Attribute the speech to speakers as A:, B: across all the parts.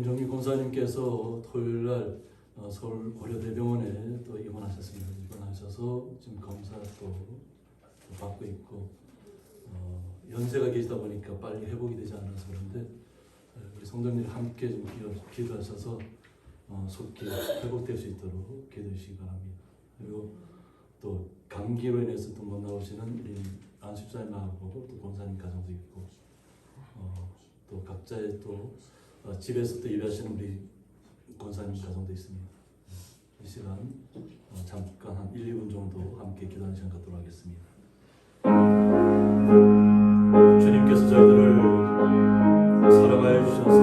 A: 김종기 권사님께서 토요일 날 서울 고려대병원에 또 입원하셨습니다. 입원하셔서 지금 검사 또 받고 있고 연세가 계시다 보니까 빨리 회복이 되지 않아서 그런데 우리 성도님들 함께 좀 기도하셔서 속히 회복될 수 있도록 기도해 주시기 바랍니다. 그리고 또 감기로 인해서 또 못 나오시는 우리 안식사님하고 또 권사님 가정도 있고 또 각자의 또 집에서 또 일하시는 우리 권사님 가정도 있습니다. 이 시간 잠깐 한 1, 2분 정도 함께 기도하는 시간 갖도록 하겠습니다. 주님께서 저희들을 사랑하여 주셔서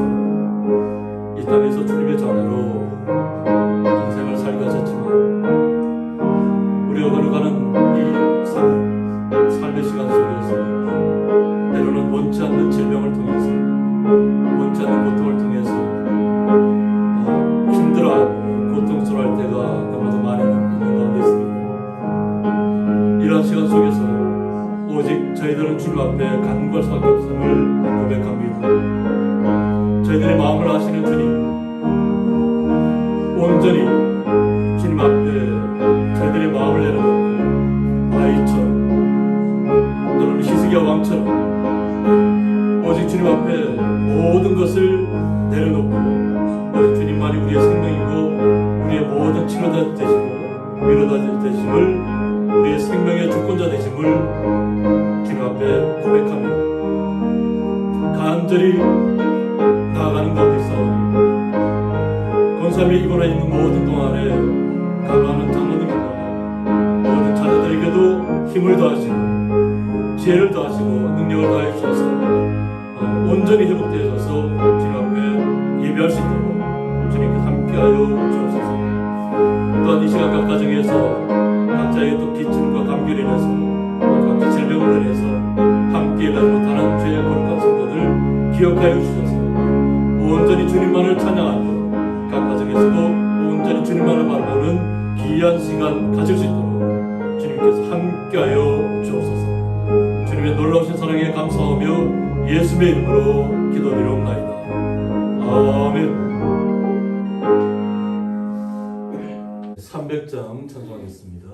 A: 이 땅에서 주님의 자녀로 인생을 살게 하셨지만 우리가 걸어가는 이 삶의 시간 속에서 때로는 원치 않는 질병을 통해서 원치 않는 고통을 통해서 힘들어하고 고통스러워할 때가 너무도 많이 있는 가운데 있습니다. 이러한 시간 속에서 오직 저희들은 주님 앞에 간구할 수밖에 없음을 고백합니다. 저희들의 마음을 아시는 주님, 온전히 주님 앞에 저희들의 마음을 내려놓고 아이처럼 너는 히스기야 왕처럼 오직 주님 앞에 모든 것을 내려놓고 오직 주님만이 우리의 생명이고 우리의 모든 치료자 되시고 위로자 되심을 우리의 생명의 주권자 되심을 주님 앞에 고백합니다. 간절히 나아가는 가운데 있사오니 권사님이 입원해 있는 모든 동안에 간호하는 장로님과 모든 자녀들에게도 힘을 더하시고 지혜를 더하시고 능력을 더하여 주셔서 온전히 회복되어서 주님 앞에 예배할 수 있도록 주님께서 함께하여 주옵소서. 또한 이 시간 각 가정에서 각자의 또 기침과 감기로 인해서 또 각자 질병으로 인해서 함께 예배하지 못하는 죄의 거룩한 성도들 기억하여 주셔서 온전히 주님만을 찬양하고 각 가정에서도 온전히 주님만을 바라보는 귀한 시간 가질 수 있도록 주님께서 함께하여 주옵소서. 주님의 놀라우신 사랑에 감사하며 예수의 이름으로 기도드리옵나이다. 아멘. 300장 찬송하겠습니다.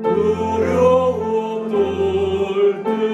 A: 두려움 떨 때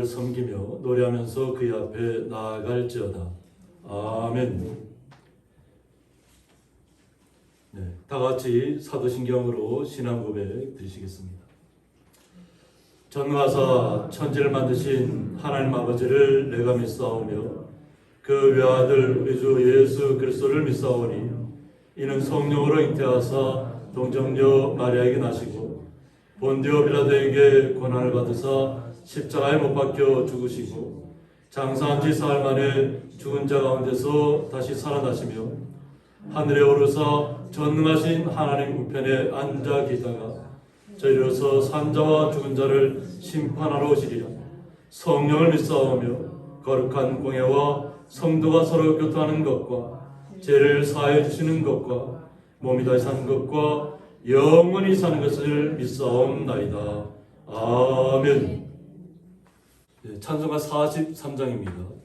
A: 섬기며 노래하면서 그의 앞에 나아갈지어다. 아멘. 네, 다 같이 사도신경으로 신앙 고백 드리시겠습니다. 전능하사 천지를 만드신 하나님 아버지를 내가 믿사오며 그 외아들 우리 주 예수 그리스도를 믿사오니 이는 성령으로 잉태하사 동정녀 마리아에게 나시고 본디오 빌라도에게 고난을 받으사 십자가에 못 박혀 죽으시고 장사한 지 사흘 만에 죽은 자 가운데서 다시 살아나시며 하늘에 오르사 전능하신 하나님 우편에 앉아 계시다가 저희로서 산자와 죽은 자를 심판하러 오시리라. 성령을 믿사오며 거룩한 공예와 성도가 서로 교통하는 것과 죄를 사하여 주시는 것과 몸이 다시 사는 것과 영원히 사는 것을 믿사옵나이다. 아멘. 네, 찬송가 43장입니다.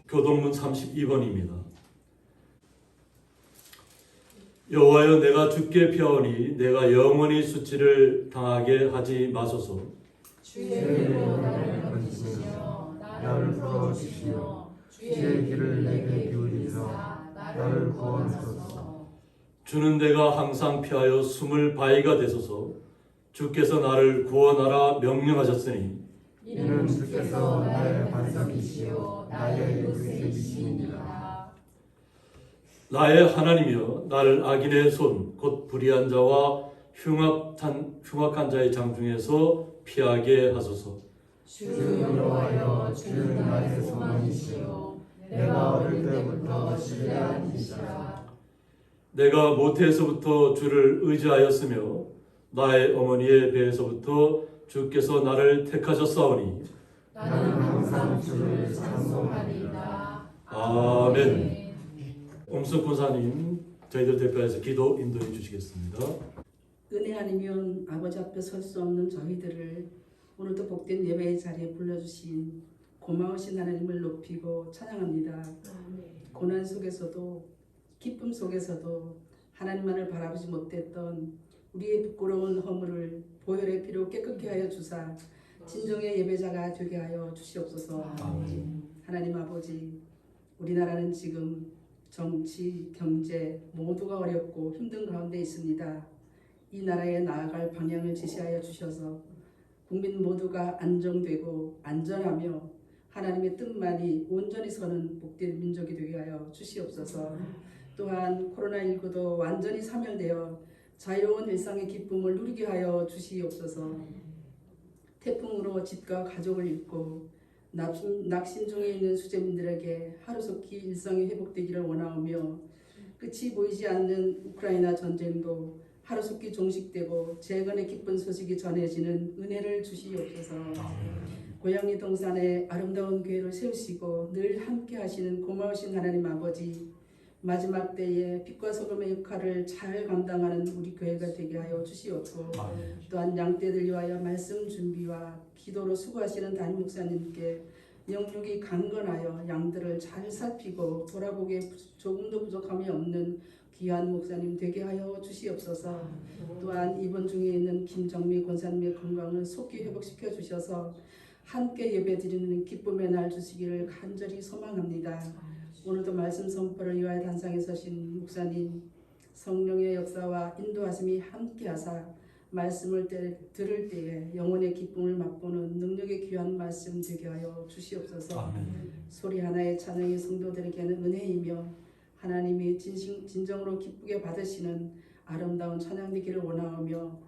A: 교동문 32번입니다. 여호와여 내가 주께 피하오니 내가 영원히 수치를 당하게 하지 마소서.
B: 주의 길로 나를 건지시며 나를 풀어주시며 주의 길을 내게 기울이사 나를 구원하소서.
A: 주는 내가 항상 피하여 숨을 바위가 되소서. 주께서 나를 구원하라 명령하셨으니
B: 이는 주께서 나의 반석이시요 나의 요새이시니라.
A: 나의 하나님이여 나를 악인의 손 곧 불의한 자와 흉악한 자의 장중에서 피하게 하소서.
B: 주 여호와여 주는 나의 소망이시요 내가 어릴 때부터 신뢰한 이시라.
A: 내가 모태에서부터 주를 의지하였으며 나의 어머니의 배에서부터 주께서 나를 택하셨사오니
B: 나는 항상 주를 찬송하리이다.
A: 아멘. 엄숙 권사님 저희들 대표해서 기도 인도해 주시겠습니다.
C: 은혜 아니면 아버지 앞에 설 수 없는 저희들을 오늘도 복된 예배의 자리에 불러주신 고마우신 하나님을 높이고 찬양합니다. 고난 속에서도 기쁨 속에서도 하나님만을 바라보지 못했던 우리의 부끄러운 허물을 보혈의 피로 깨끗게 하여 주사 진정의 예배자가 되게 하여 주시옵소서. 하나님 아버지, 우리나라는 지금 정치, 경제 모두가 어렵고 힘든 가운데 있습니다. 이 나라에 나아갈 방향을 제시하여 주셔서 국민 모두가 안정되고 안전하며 하나님의 뜻만이 온전히 서는 복된 민족이 되게 하여 주시옵소서. 또한 코로나19도 완전히 사멸되어 자유로운 일상의 기쁨을 누리게 하여 주시옵소서. 태풍으로 집과 가족을 잃고 낙심 중에 있는 수재민들에게 하루속히 일상이 회복되기를 원하오며 끝이 보이지 않는 우크라이나 전쟁도 하루속히 종식되고 재건의 기쁜 소식이 전해지는 은혜를 주시옵소서. 고양이 동산에 아름다운 교회를 세우시고 늘 함께 하시는 고마우신 하나님 아버지, 마지막 때에 빛과 소금의 역할을 잘 감당하는 우리 교회가 되게 하여 주시옵고 또한 양떼들 위하여 말씀 준비와 기도로 수고하시는 담임 목사님께 영육이 강건하여 양들을 잘 살피고 돌아보기에 조금도 부족함이 없는 귀한 목사님 되게 하여 주시옵소서. 또한 입원 중에 있는 김정미 권사님의 건강을 속히 회복시켜 주셔서 함께 예배드리는 기쁨의 날 주시기를 간절히 소망합니다. 오늘도 말씀 선포를 위하여 단상에 서신 목사님, 성령의 역사와 인도하심이 함께하사 말씀을 들을 때에 영혼의 기쁨을 맛보는 능력의 귀한 말씀 되게 하여 주시옵소서.
A: 아멘.
C: 소리 하나의 찬양이 성도들에게는 은혜이며 하나님이 진정으로 기쁘게 받으시는 아름다운 찬양 되기를 원하오며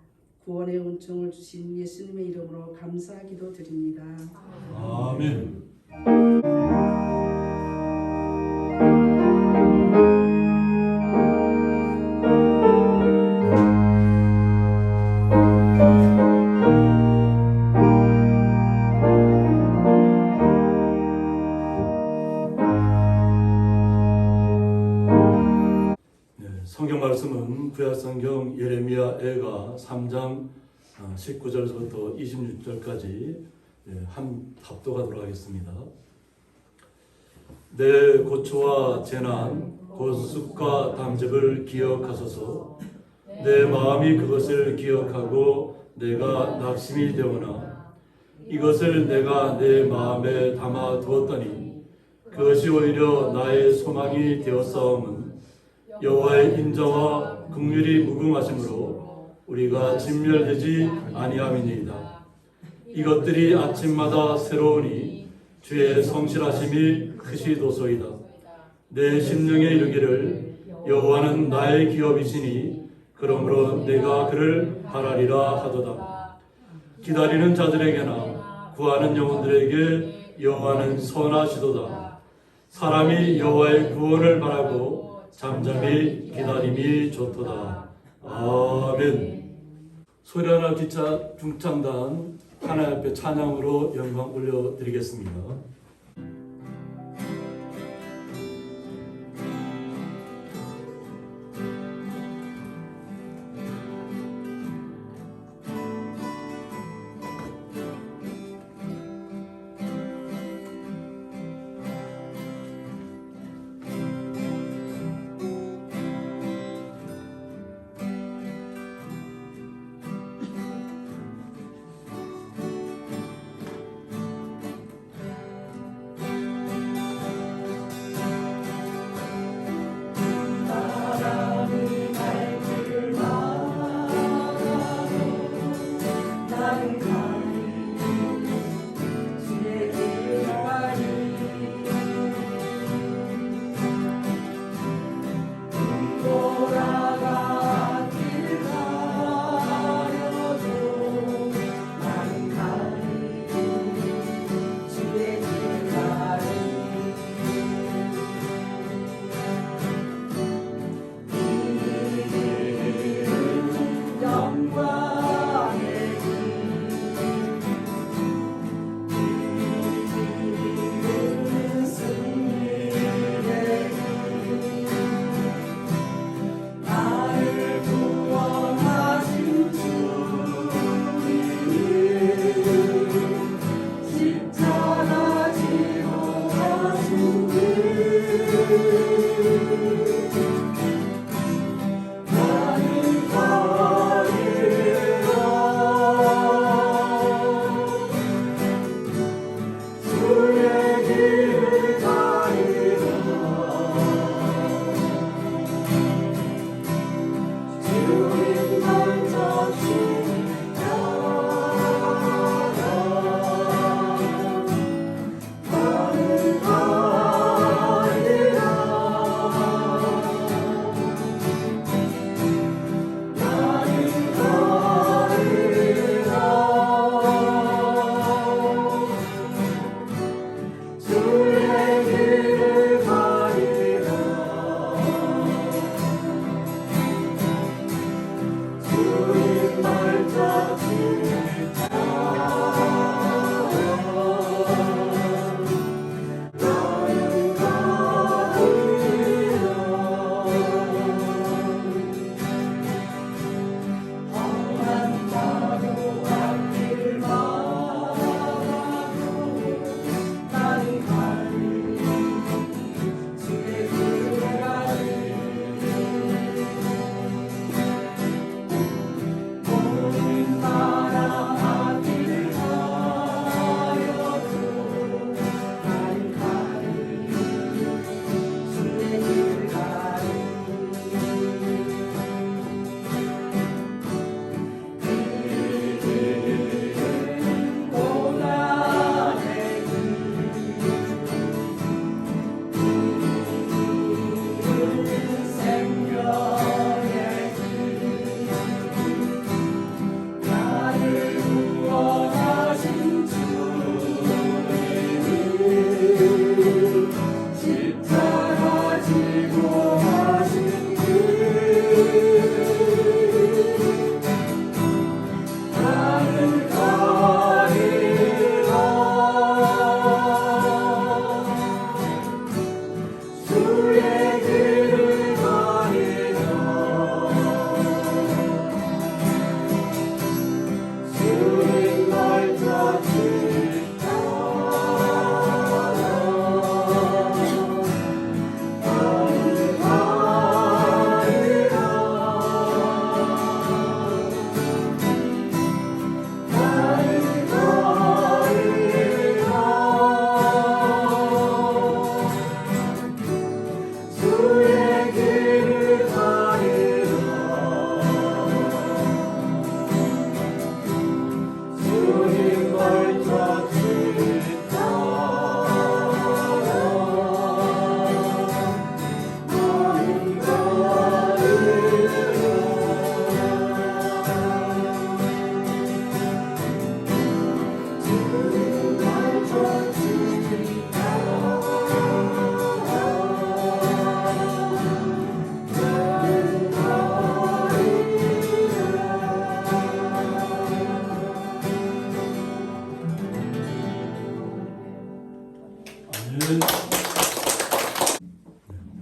C: 구원의 은총을 주신 예수님의 이름으로 감사하기도 드립니다.
A: 아멘. 성경 말씀은 구약성경 예레미야 애가 3장 19절부터 26절까지 합독하도록 하겠습니다. 내 고초와 재난, 고습과 담즙을 기억하소서. 내 마음이 그것을 기억하고 내가 낙심이 되오나 이것을 내가 내 마음에 담아 두었더니 그것이 오히려 나의 소망이 되었사옴은 여호와의 인자와 긍휼이 무궁하심으로 우리가 진멸되지 아니함이니이다. 이것들이 아침마다 새로우니 주의 성실하심이 크시도소이다. 내 심령에 이르기를 여호와는 나의 기업이시니 그러므로 내가 그를 바라리라 하도다. 기다리는 자들에게나 구하는 영혼들에게 여호와는 선하시도다. 사람이 여호와의 구원을 바라고 잠잠히 기다림이 좋도다. 아멘. 소리하나 기차 중창단 하나님 앞에 찬양으로 영광 올려드리겠습니다.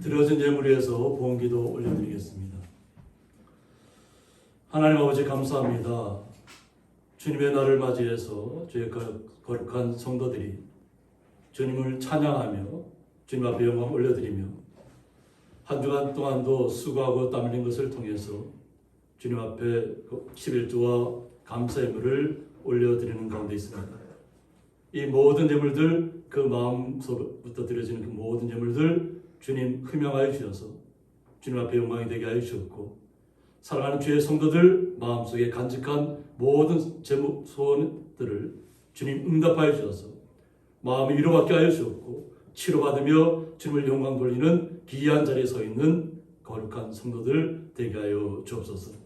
A: 드려진 예물 위해서 봉기도 올려드리겠습니다. 하나님 아버지 감사합니다. 주님의 날을 맞이해서 주의 거룩한 성도들이 주님을 찬양하며 주님 앞에 영광 올려드리며 한 주간 동안도 수고하고 땀 흘린 것을 통해서 주님 앞에 11조와 감사 예물을 올려드리는 가운데 있습니다. 이 모든 예물들, 그 마음속부터 드려지는 그 모든 예물들 주님 흠양하여 주셔서 주님 앞에 영광이 되게 하여 주셨고, 사랑하는 주의 성도들 마음속에 간직한 모든 제목 소원들을 주님 응답하여 주셔서 마음이 위로받게 하여 주셨고, 치료받으며 주님을 영광 돌리는 귀한 자리에 서 있는 거룩한 성도들 되게 하여 주옵소서.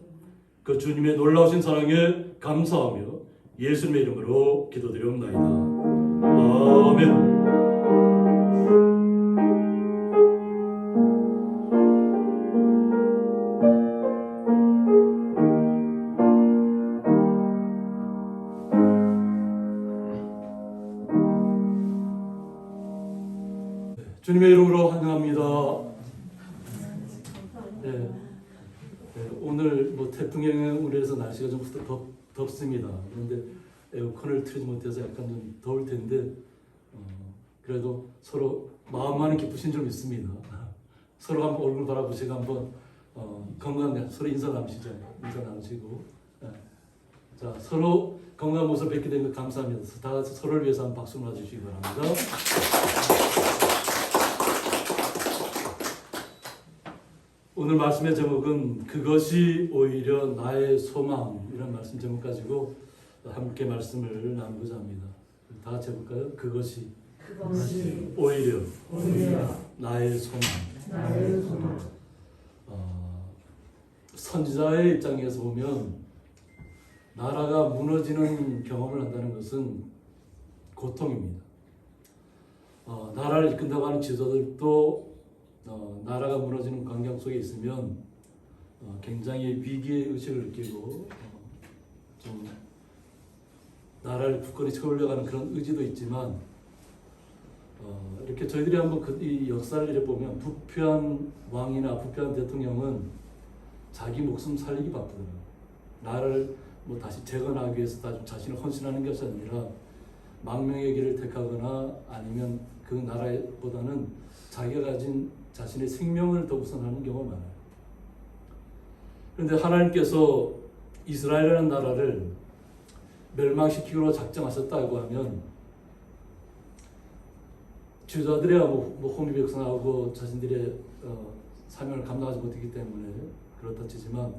A: 그 주님의 놀라우신 사랑에 감사하며 예수님의 이름으로 기도드리옵나이다. 아멘. 주님의 이름으로 환영합니다. 네. 오늘 뭐 태풍 우려해서 날씨가 좀 덥습니다. 그런데 에어컨을 틀지 못해서 약간 좀 더울 텐데 그래도 서로 마음만은 기쁘신 줄 믿습니다. 서로 한번 얼굴 바라보시고 한번 건강하게 서로 인사 나누시죠. 인사 나누시고 자, 서로 건강한 모습 뵙게 된 것 감사합니다. 다 같이 서로를 위해서 한번 박수 맞으시기 바랍니다. 오늘 말씀의 제목은 그것이 오히려 나의 소망, 이런 말씀 제목 가지고 함께 말씀을 나누고자 합니다. 다 같이 해볼까요? 그것이 오히려 나의 소망. 선지자의 입장에서 보면 나라가 무너지는 경험을 한다는 것은 고통입니다. 나라를 이끈다고 하는 지도자들도 나라가 무너지는 광경 속에 있으면 굉장히 위기의 의식을 느끼고 좀 나라를 굳건히 채우려고 그런 의지도 있지만 이렇게 저희들이 한번 이 역사를 이렇게 보면 부패한 왕이나 부패한 대통령은 자기 목숨 살리기 바쁘더라고요. 나라를 뭐 다시 재건하기 위해서 자신을 헌신하는 것이 아니라 망명의 길을 택하거나 아니면 그 나라보다는 자기가 가진 자신의 생명을 더 우선하는 경우가 많아요. 그런데 하나님께서 이스라엘이라는 나라를 멸망시키기로 작정하셨다고 하면 지도자들이야 뭐 호미 백성하고 자신들의 사명을 감당하지 못했기 때문에 그렇다 치지만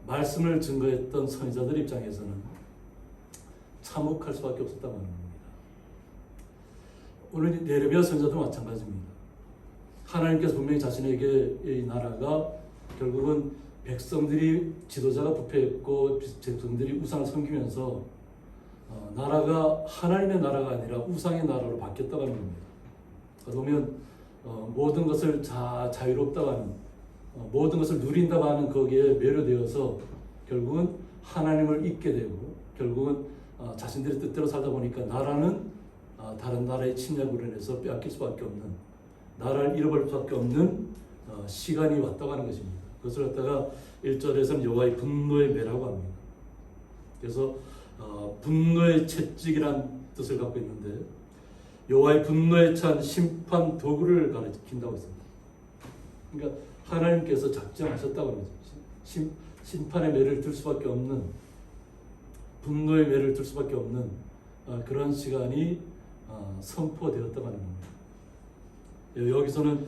A: 말씀을 증거했던 선지자들 입장에서는 참혹할 수밖에 없었다고 하는 겁니다. 오늘 예레미야 선지자도 마찬가지입니다. 하나님께서 분명히 자신에게 이 나라가 결국은 백성들이 지도자가 부패했고 백성들이 우상을 섬기면서 나라가 하나님의 나라가 아니라 우상의 나라로 바뀌었다고 하는 겁니다. 그러면 모든 것을 자유롭다고 하는 모든 것을 누린다고 하는 거기에 매료되어서 결국은 하나님을 잊게 되고 결국은 자신들의 뜻대로 살다 보니까 나라는 다른 나라의 침략으로 인해서 빼앗길 수밖에 없는, 나라를 잃어버릴 수밖에 없는 시간이 왔다고 하는 것입니다. 그것을 갖다가 1절에서는 여호와의 분노의 매라고 합니다. 그래서 분노의 채찍이란 뜻을 갖고 있는데 여호와의 분노에 찬 심판 도구를 가리킨다고 했습니다. 그러니까 하나님께서 작정하셨다고 합니다. 심판의 매를 들 수밖에 없는, 분노의 매를 들 수밖에 없는 그런 시간이 선포되었다고 하는 겁니다. 여기서는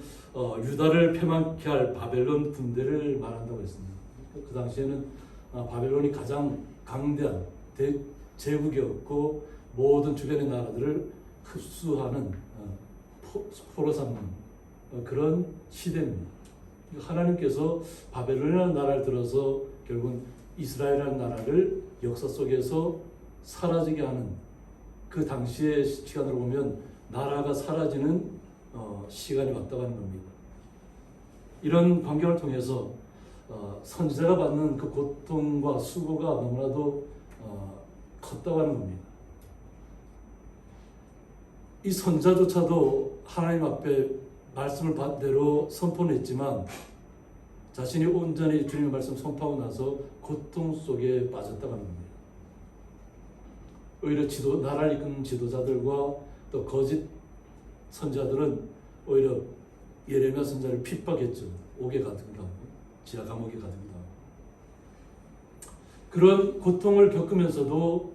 A: 유다를 패망케 할 바벨론 군대를 말한다고 했습니다. 그 당시에는 바벨론이 가장 강대한 제국이었고 모든 주변의 나라들을 흡수하는 포로 삼는 그런 시대입니다. 하나님께서 바벨론이라는 나라를 들어서 결국은 이스라엘이라는 나라를 역사 속에서 사라지게 하는, 그 당시의 시간으로 보면 나라가 사라지는 시간이 왔다고 하는 겁니다. 이런 광경을 통해서 선지자가 받는 그 고통과 수고가 너무나도 컸다고 하는 겁니다. 이 선지자조차도 하나님 앞에 말씀을 반대로 선포했지만 자신이 온전히 주님의 말씀 선포하고 나서 고통 속에 빠졌다고 하는 겁니다. 오히려 나라를 이끄는 지도자들과 또 거짓 선자들은 오히려 예레미야 선자를 핍박했죠. 옥에 가두기도 하고 지하 감옥에 가두기도 하고. 그런 고통을 겪으면서도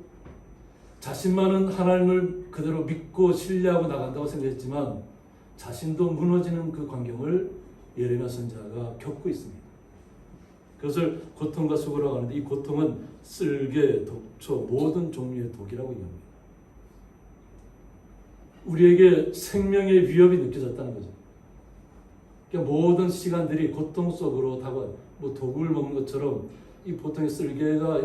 A: 자신만은 하나님을 그대로 믿고 신뢰하고 나간다고 생각했지만 자신도 무너지는 그 광경을 예레미야 선자가 겪고 있습니다. 그것을 고통과 수고라고 하는데 이 고통은 쓸개, 독초, 모든 종류의 독이라고 얘기합니다. 우리에게 생명의 위협이 느껴졌다는 거죠. 그러니까 모든 시간들이 고통 속으로 다가와요. 뭐 독을 먹는 것처럼 이 보통의 쓸개가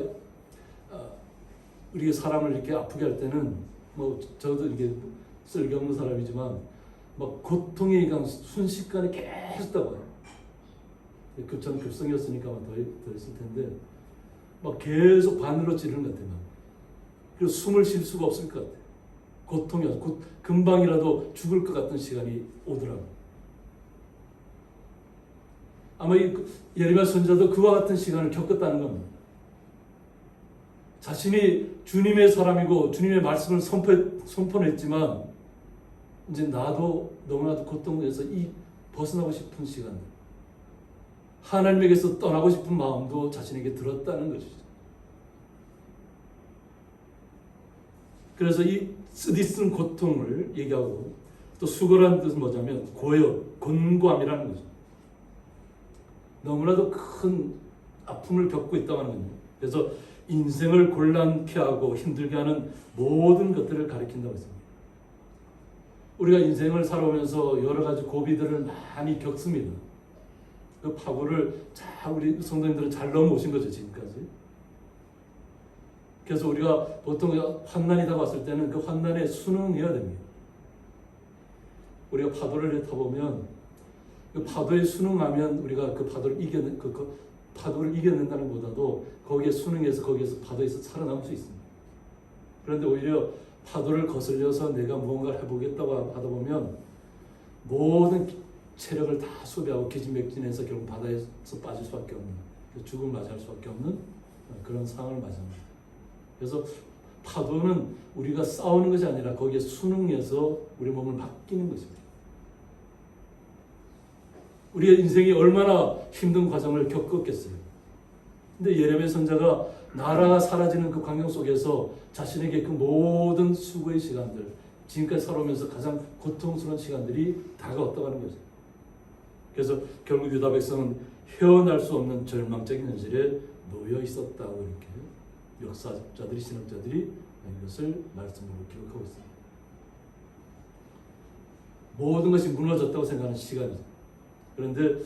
A: 우리 사람을 이렇게 아프게 할 때는 뭐 저도 이게 쓸개 없는 사람이지만 막 고통이 그냥 순식간에 계속 다가와요. 저는 급성이었으니까 더 있을 텐데 막 계속 바늘로 찌르는 것 같아요. 그리고 숨을 쉴 수가 없을 것 같아요. 고통이 와서 금방이라도 죽을 것 같은 시간이 오더라고요. 아마 이 예레미야 선지자도 그와 같은 시간을 겪었다는 겁니다. 자신이 주님의 사람이고 주님의 말씀을 선포했지만 이제 나도 너무나도 고통에서 벗어나고 싶은 시간들, 하나님에게서 떠나고 싶은 마음도 자신에게 들었다는 것이죠. 그래서 이 쓰디쓴 고통을 얘기하고 또 수고라는 뜻은 뭐냐면 곤고함이라는 거죠. 너무나도 큰 아픔을 겪고 있다고 하는 겁니다. 그래서 인생을 곤란케 하고 힘들게 하는 모든 것들을 가리킨다고 했습니다. 우리가 인생을 살아오면서 여러 가지 고비들을 많이 겪습니다. 그 파고를 우리 성도님들은 잘 넘어오신 거죠, 지금까지. 그래서 우리가 보통 환난이 다가왔을 때는 그 환난에 순응해야 됩니다. 우리가 파도를 타보면 그 파도에 순응하면 우리가 그 파도를 파도를 이겨낸다는 것보다도 거기에 순응해서 거기에서 파도에서 살아남을 수 있습니다. 그런데 오히려 파도를 거슬려서 내가 무언가를 해보겠다고 하다 보면 모든 체력을 다 소비하고 기진맥진해서 결국 바다에서 빠질 수밖에 없는, 죽음을 맞이할 수밖에 없는 그런 상황을 맞이합니다. 그래서 파도는 우리가 싸우는 것이 아니라 거기에 순응해서 우리 몸을 맡기는 것입니다. 우리의 인생이 얼마나 힘든 과정을 겪었겠어요. 근데 예레미야 선지자가 나라가 사라지는 그 광경 속에서 자신에게 그 모든 수고의 시간들, 지금까지 살아오면서 가장 고통스러운 시간들이 다가왔다고 하는 거죠. 그래서 결국 유다 백성은 헤어날 수 없는 절망적인 현실에 놓여 있었다고 이렇게 역사자들이, 신학자들이 이것을 말씀으로 기록하고 있습니다. 모든 것이 무너졌다고 생각하는 시간이죠. 그런데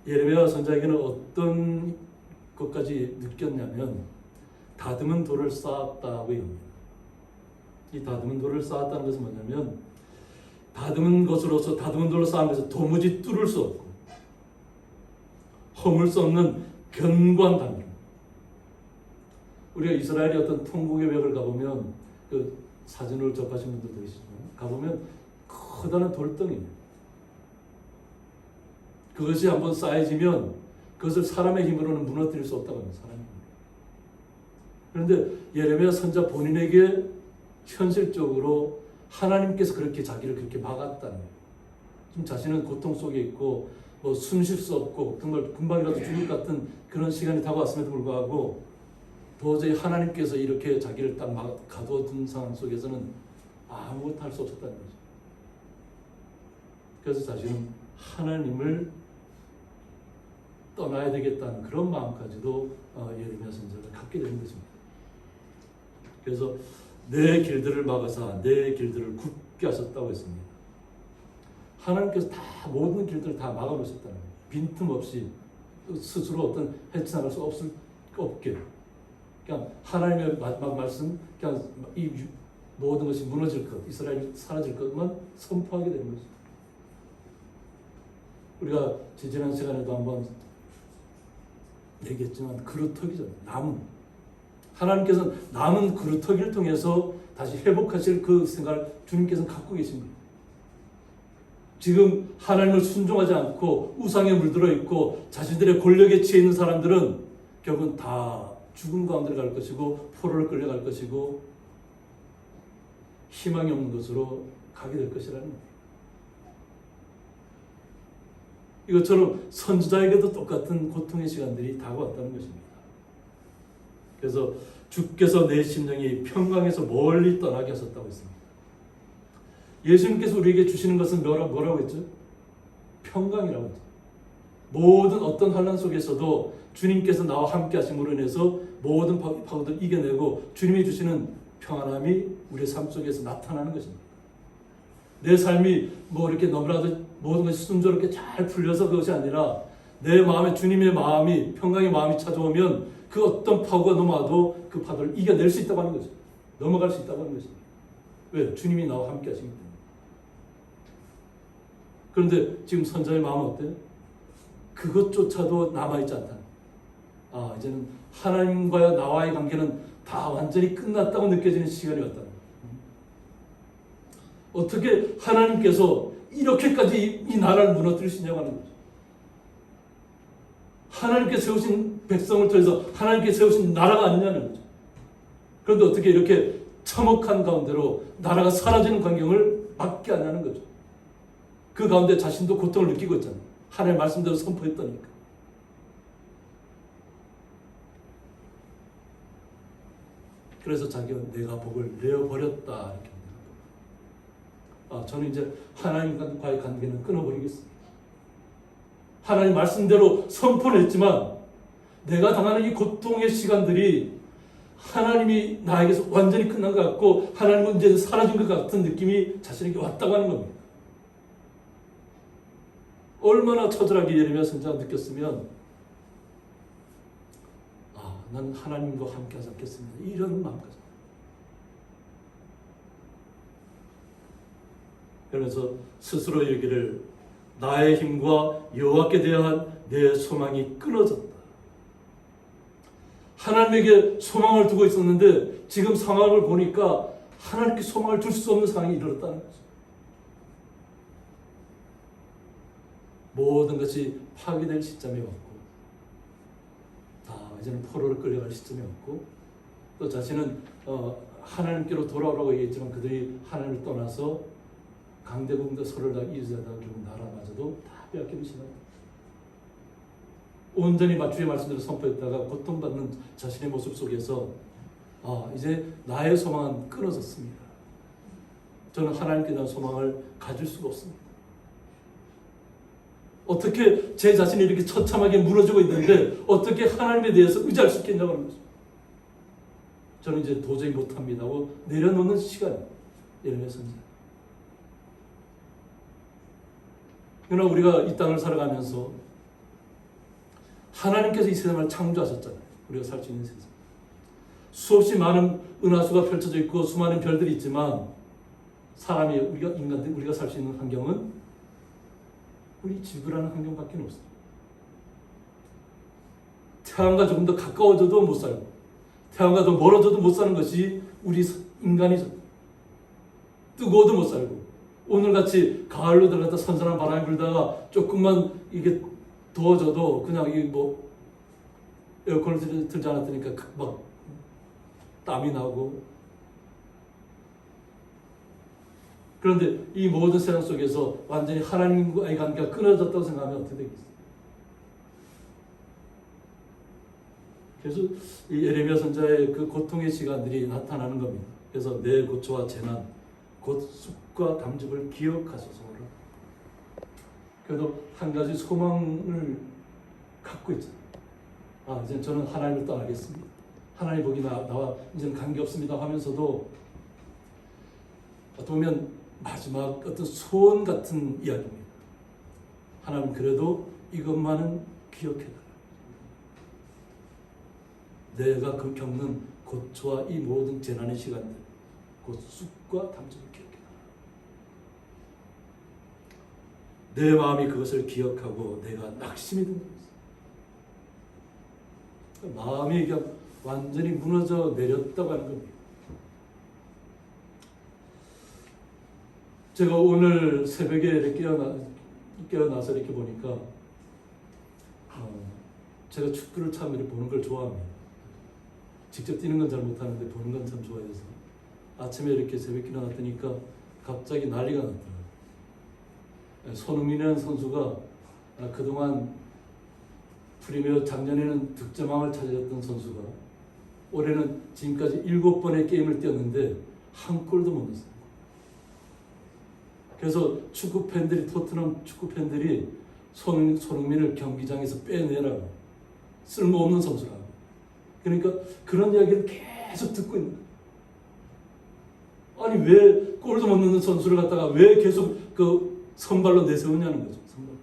A: 예레미야 선지자에게는 어떤 것까지 느꼈냐면 다듬은 돌을 쌓았다고 얘기합니다. 이 다듬은 돌을 쌓았다는 것은 뭐냐면 다듬은 돌로 쌓은 것은 도무지 뚫을 수 없고 허물 수 없는 견고한 단계. 우리가 이스라엘의 어떤 통곡의 벽을 가보면 그 사진을 접하신 분들도 계시지만 가보면 커다란 돌덩이입니다. 그것이 한번 쌓여지면 그것을 사람의 힘으로는 무너뜨릴 수 없다고 합니다. 사람의 힘으로. 그런데 예레미야 선지자 본인에게 현실적으로 하나님께서 그렇게 자기를 그렇게 막았다는 거예요. 좀 자신은 고통 속에 있고 뭐 숨 쉴 수 없고 정말 금방이라도 죽을 것 같은 그런 시간이 다가왔음에도 불구하고 도저히 하나님께서 이렇게 자기를 딱 가둬둔 상황 속에서는 아무것도 할 수 없었다는 거죠. 그래서 자신은 하나님을 떠나야 되겠다는 그런 마음까지도 예레미야 선지자가 갖게 되는 것입니다. 그래서 내 길들을 막아서 내 길들을 굳게 하셨다고 했습니다. 하나님께서 다 모든 길들을 다 막아놓으셨다는 거예요. 빈틈없이 스스로 어떤 헤쳐나갈 수 없게 그냥 하나님의 마지막 말씀, 그냥 이 모든 것이 무너질 것, 이스라엘이 사라질 것만 선포하게 되는 거죠. 우리가 지난 시간에도 한번 얘기했지만 그루터기잖아요. 남은 하나님께서는 남은 그루터기를 통해서 다시 회복하실 그 생각을 주님께서는 갖고 계십니다. 지금 하나님을 순종하지 않고 우상에 물들어 있고 자신들의 권력에 취해 있는 사람들은 결국은 다 죽음 가운데 갈 것이고 포로를 끌려갈 것이고 희망이 없는 것으로 가게 될 것이라는 거예요. 이것처럼 선지자에게도 똑같은 고통의 시간들이 다가왔다는 것입니다. 그래서 주께서 내 심령이 평강에서 멀리 떠나게 하셨다고 했습니다. 예수님께서 우리에게 주시는 것은 뭐라고 했죠? 평강이라고 했죠. 모든 어떤 환난 속에서도 주님께서 나와 함께 하심으로 인해서 모든 파고들 이겨내고 주님이 주시는 평안함이 우리의 삶 속에서 나타나는 것입니다. 내 삶이 뭐 이렇게 너무나도 모든 것이 순조롭게 잘 풀려서 그것이 아니라 내 마음에 주님의 마음이 평강의 마음이 찾아오면 그 어떤 파고가 넘어와도 그 파도를 이겨낼 수 있다고 하는 거죠. 넘어갈 수 있다고 하는 것입니다. 왜? 주님이 나와 함께 하시기 때문에. 그런데 지금 선자의 마음은 어때요? 그것조차도 남아있지 않다. 이제는 하나님과 나와의 관계는 다 완전히 끝났다고 느껴지는 시간이 왔다. 어떻게 하나님께서 이렇게까지 이 나라를 무너뜨릴 수 있냐고 하는 거죠. 하나님께 세우신 백성을 통해서 하나님께 세우신 나라가 아니냐는 거죠. 그런데 어떻게 이렇게 참혹한 가운데로 나라가 사라지는 광경을 맞게 하냐는 거죠. 그 가운데 자신도 고통을 느끼고 있잖아요. 하나님의 말씀대로 선포했다니까. 그래서 자기가 내가 복을 내어버렸다 이렇게. 저는 이제 하나님과의 관계는 끊어버리겠습니다. 하나님 말씀대로 선포를 했지만 내가 당하는 이 고통의 시간들이 하나님이 나에게서 완전히 끝난 것 같고 하나님은 이제 사라진 것 같은 느낌이 자신에게 왔다고 하는 겁니다. 얼마나 처절하게 예레미야 선지자가 느꼈으면 나는 하나님과 함께 하지 않겠습니다. 이런 마음까지. 그러면서 스스로 이르기를 나의 힘과 여호와께 대한 내 소망이 끊어졌다. 하나님에게 소망을 두고 있었는데 지금 상황을 보니까 하나님께 소망을 둘 수 없는 상황이 이르렀다는 거죠. 모든 것이 파괴될 시점이 왔고 이제는 포로를 끌려갈 시점이 왔고 또 자신은 하나님께로 돌아오라고 얘기했지만 그들이 하나님을 떠나서 강대국도 서로를 다 이르자다가 결국 나라마저도 다 빼앗기는 시간. 온전히 주의 말씀대로 선포했다가 고통받는 자신의 모습 속에서 이제 나의 소망은 끊어졌습니다. 저는 하나님께 대한 소망을 가질 수가 없습니다. 어떻게 제 자신이 이렇게 처참하게 무너지고 있는데 어떻게 하나님에 대해서 의지할 수 있겠냐고 하는 거죠. 저는 이제 도저히 못합니다 하고 내려놓는 시간. 예레미야 선지자. 그러나 우리가 이 땅을 살아가면서 하나님께서 이 세상을 창조하셨잖아요. 우리가 살 수 있는 세상. 수없이 많은 은하수가 펼쳐져 있고 수많은 별들이 있지만 사람이 인간들이 우리가 살 수 있는 환경은 우리 지구라는 환경밖에 없어요. 태양과 조금 더 가까워져도 못 살고 태양과 더 멀어져도 못 사는 것이 우리 인간이죠. 뜨거워도 못 살고 오늘같이 가을로 들어갔다 선선한 바람이 불다가 조금만 이게 더워져도 그냥 이 에어컨을 틀지 않았다니까 막 땀이 나고. 그런데 이 모든 세상 속에서 완전히 하나님과의 관계가 끊어졌다고 생각하면 어떻게 되겠어요? 그래서 이 예레미야 선지자의 그 고통의 시간들이 나타나는 겁니다. 그래서 내 고초와 재난, 곧 쑥과 담즙을 기억하소서. 그래도 한 가지 소망을 갖고 있잖아요. 이제 저는 하나님을 떠나겠습니다. 하나님 복이 나와 이제는 관계없습니다 하면서도 어떻게 보면 마지막 어떤 소원 같은 이야기입니다. 하나님 그래도 이것만은 기억해달라. 내가 그 겪는 고초와 이 모든 재난의 시간들, 곧 쑥과 담즙을 기억해달라. 내 마음이 그것을 기억하고 내가 낙심이 든 것이다. 마음이 그냥 완전히 무너져 내렸다고 하는 겁니다. 제가 오늘 새벽에 이렇게 깨어나서 이렇게 보니까 제가 축구를 참 이렇게 보는 걸 좋아합니다. 직접 뛰는 건 잘 못하는데 보는 건 참 좋아해서 아침에 이렇게 새벽에 일어났더니까 갑자기 난리가 났더라고요. 손흥민이라는 선수가 그동안 프리미어 작년에는 득점왕을 차지했던 선수가 올해는 지금까지 7번의 게임을 뛰었는데 한 골도 못 넣었어요. 그래서 축구 팬들이, 토트넘 축구 팬들이 손흥민을 경기장에서 빼내라고, 쓸모없는 선수라고. 그러니까 그런 이야기를 계속 듣고 있는 거예요. 아니 왜 골도 못 넣는 선수를 갖다가 왜 계속 그 선발로 내세우냐는 거죠. 선발.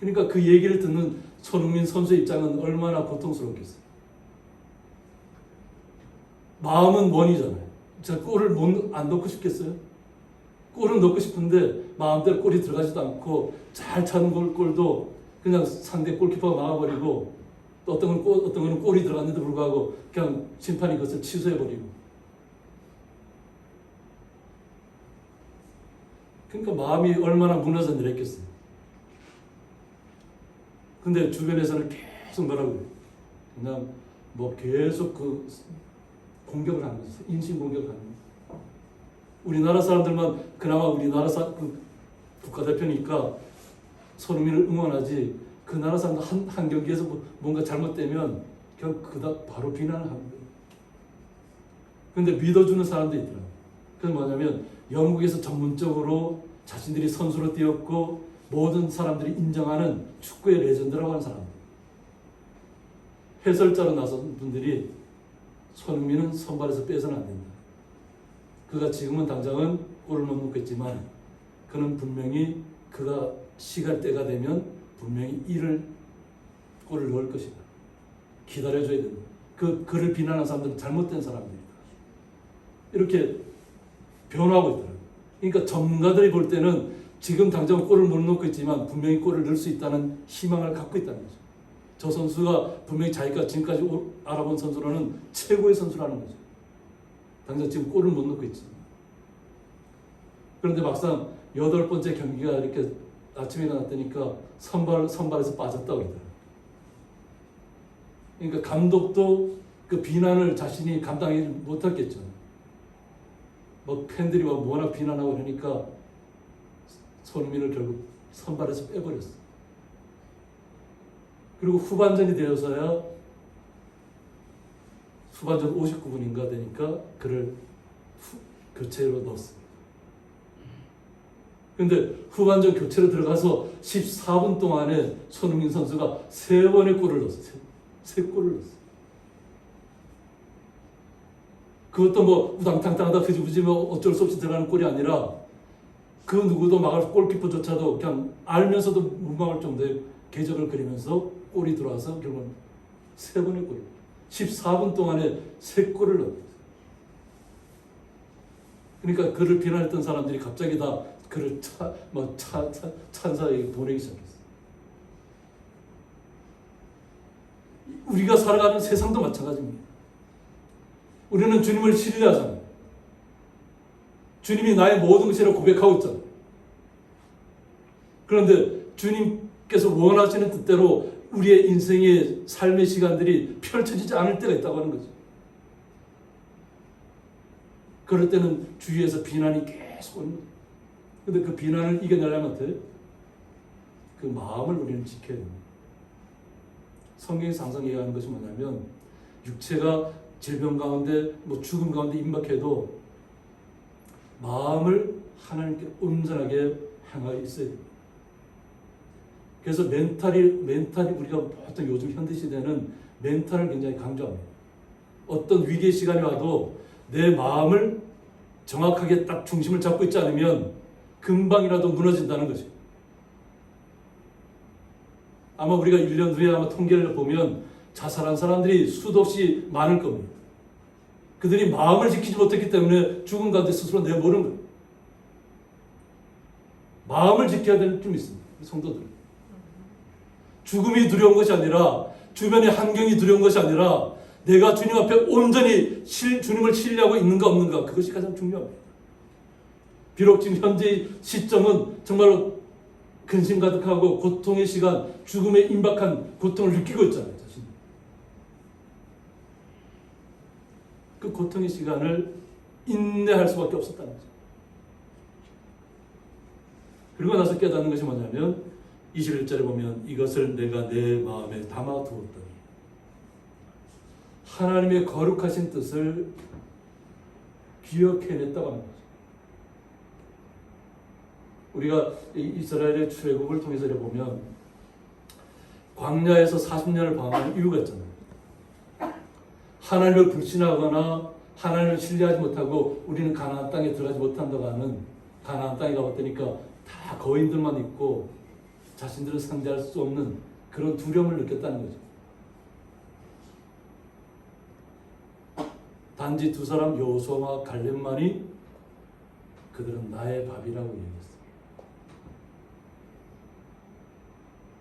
A: 그러니까 그 얘기를 듣는 손흥민 선수의 입장은 얼마나 고통스럽겠어요. 마음은 원이잖아요. 제가 골을 안 넣고 싶겠어요? 골은 넣고 싶은데 마음대로 골이 들어가지도 않고 잘 차는 골도 그냥 상대 골키퍼가 막아버리고, 또 어떤 거는 골이 들어갔는데도 불구하고 그냥 심판이 그것을 취소해버리고. 그러니까 마음이 얼마나 무너져 내렸겠어요. 근데 주변에서는 계속 뭐라고 해요? 그냥 뭐 계속 그 공격을 하는 거죠. 인신 공격을 하는 거죠. 우리나라 사람들만 그나마 우리나라 국가대표니까 손흥민을 응원하지, 그 나라 사람들 한 경기에서 뭔가 잘못되면 그냥 그다 바로 비난을 하는 거예요. 근데 믿어주는 사람도 있더라고요. 그건 뭐냐면 영국에서 전문적으로 자신들이 선수로 뛰었고 모든 사람들이 인정하는 축구의 레전드라고 하는 사람들. 해설자로 나선 분들이 손흥민은 선발에서 빼서는 안 된다. 그가 지금은 당장은 골을 못 넣겠지만 그는 분명히 그가 때가 되면 분명히 골을 넣을 것이다. 기다려줘야 된다. 그를 비난하는 사람들은 잘못된 사람들이다. 이렇게 변화하고 있더라고요. 그러니까 전문가들이 볼 때는 지금 당장 골을 못 넣고 있지만 분명히 골을 넣을 수 있다는 희망을 갖고 있다는 거죠. 저 선수가 분명히 자기가 지금까지 알아본 선수로는 최고의 선수라는 거죠. 당장 지금 골을 못 넣고 있지. 그런데 막상 8번째 경기가 이렇게 아침에 일어났다니까 선발에서 빠졌다고 그러더라고요. 그러니까 감독도 그 비난을 자신이 감당하지 못했겠죠. 뭐 팬들이 워낙 비난하고 그러니까 손흥민을 결국 선발에서 빼버렸어. 그리고 후반전이 되어서야 후반전 59분인가 되니까 그를 교체로 넣었어요. 근데 후반전 교체로 들어가서 14분 동안에 손흥민 선수가 3번의 골을 넣었어요. 3골을 넣었어요. 그것도 뭐 우당탕탕하다 흐지부지 뭐 어쩔 수 없이 들어가는 골이 아니라 그 누구도 막을 골키퍼조차도 그냥 알면서도 못 막을 정도의 궤적을 그리면서 골이 들어와서 결국은 3번의 골. 14분 동안에 3골을 넣었어요. 그러니까 그를 비난했던 사람들이 갑자기 다 그를 찬사에 보내기 시작했어요. 우리가 살아가는 세상도 마찬가지입니다. 우리는 주님을 신뢰하잖아요. 주님이 나의 모든 것이라고 고백하고 있잖아요. 그런데 주님께서 원하시는 뜻대로 우리의 인생의 삶의 시간들이 펼쳐지지 않을 때가 있다고 하는 거죠. 그럴 때는 주위에서 비난이 계속 오는 거예요. 그런데 그 비난을 이겨내려면 어때요? 그 마음을 우리는 지켜야 됩니다. 성경에서 항상 얘기하는 것이 뭐냐면 육체가 질병 가운데 죽음 가운데 임박해도 마음을 하나님께 온전하게 향하여 있어야 됩니다. 그래서 멘탈이 우리가 보통 요즘 현대 시대는 멘탈을 굉장히 강조합니다. 어떤 위기의 시간이 와도 내 마음을 정확하게 딱 중심을 잡고 있지 않으면 금방이라도 무너진다는 거죠. 아마 우리가 1년 후에 아마 통계를 보면 자살한 사람들이 수도 없이 많을 겁니다. 그들이 마음을 지키지 못했기 때문에 죽은 가운데 스스로 내버린 거예요. 마음을 지켜야 될 좀 있습니다. 성도들. 죽음이 두려운 것이 아니라 주변의 환경이 두려운 것이 아니라 내가 주님 앞에 온전히 주님을 신뢰하고 있는가 없는가, 그것이 가장 중요합니다. 비록 지금 현재 시점은 정말로 근심 가득하고 고통의 시간, 죽음에 임박한 고통을 느끼고 있잖아요. 자신. 그 고통의 시간을 인내할 수밖에 없었다는 거죠. 그리고 나서 깨닫는 것이 뭐냐면 21절에 보면 이것을 내가 내 마음에 담아두었더니 하나님의 거룩하신 뜻을 기억해냈다고 하는 거죠. 우리가 이스라엘의 출애굽을 통해서 보면 광야에서 40년을 방황한 이유가 있잖아요. 하나님을 불신하거나 하나님을 신뢰하지 못하고 우리는 가나안 땅에 들어가지 못한다고 하는, 가나안 땅에 가봤더니까 다 거인들만 있고 자신들을 상대할 수 없는 그런 두려움을 느꼈다는 거죠. 단지 두 사람 여호수아와 갈렙만이 그들은 나의 밥이라고 얘기했어요.